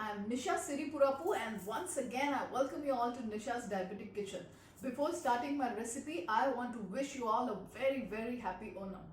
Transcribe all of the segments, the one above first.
I'm Nisha Siripurapu, and once again I welcome you all to Nisha's Diabetic Kitchen. Before starting my recipe, I want to wish you all a very happy Onam.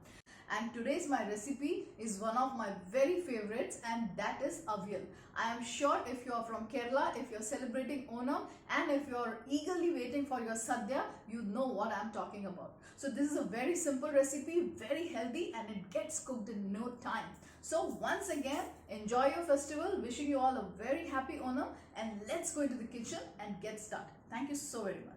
And today's my recipe is one of my very favorites, and that is Avial. I am sure if you are from Kerala, if you're celebrating Onam, and if you're eagerly waiting for your sadhya, you know what I'm talking about. So this is a very simple recipe, very healthy, and it gets cooked in no time. So once again, enjoy your festival, wishing you all a very happy Onam, and let's go into the kitchen and get started. Thank you so very much.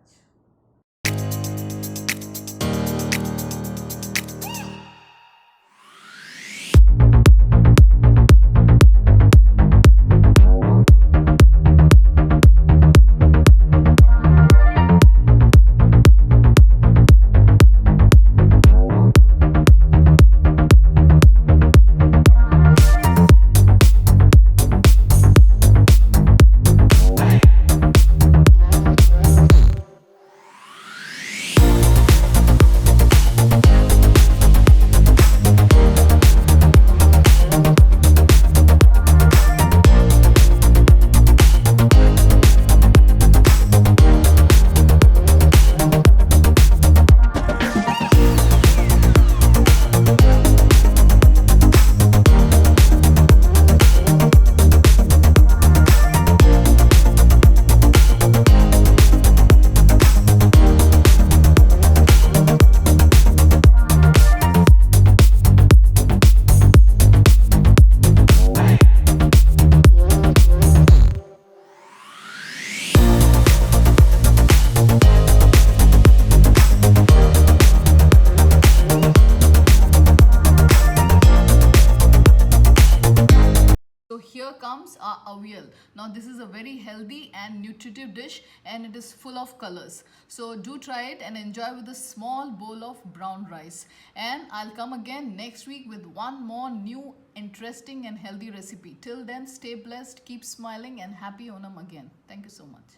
So here comes our avial. Now this is a very healthy and nutritive dish, and it is full of colors. So do try it and enjoy with a small bowl of brown rice. And I'll come again next week with one more new interesting and healthy recipe. Till then, stay blessed, keep smiling, and happy Onam again. Thank you so much.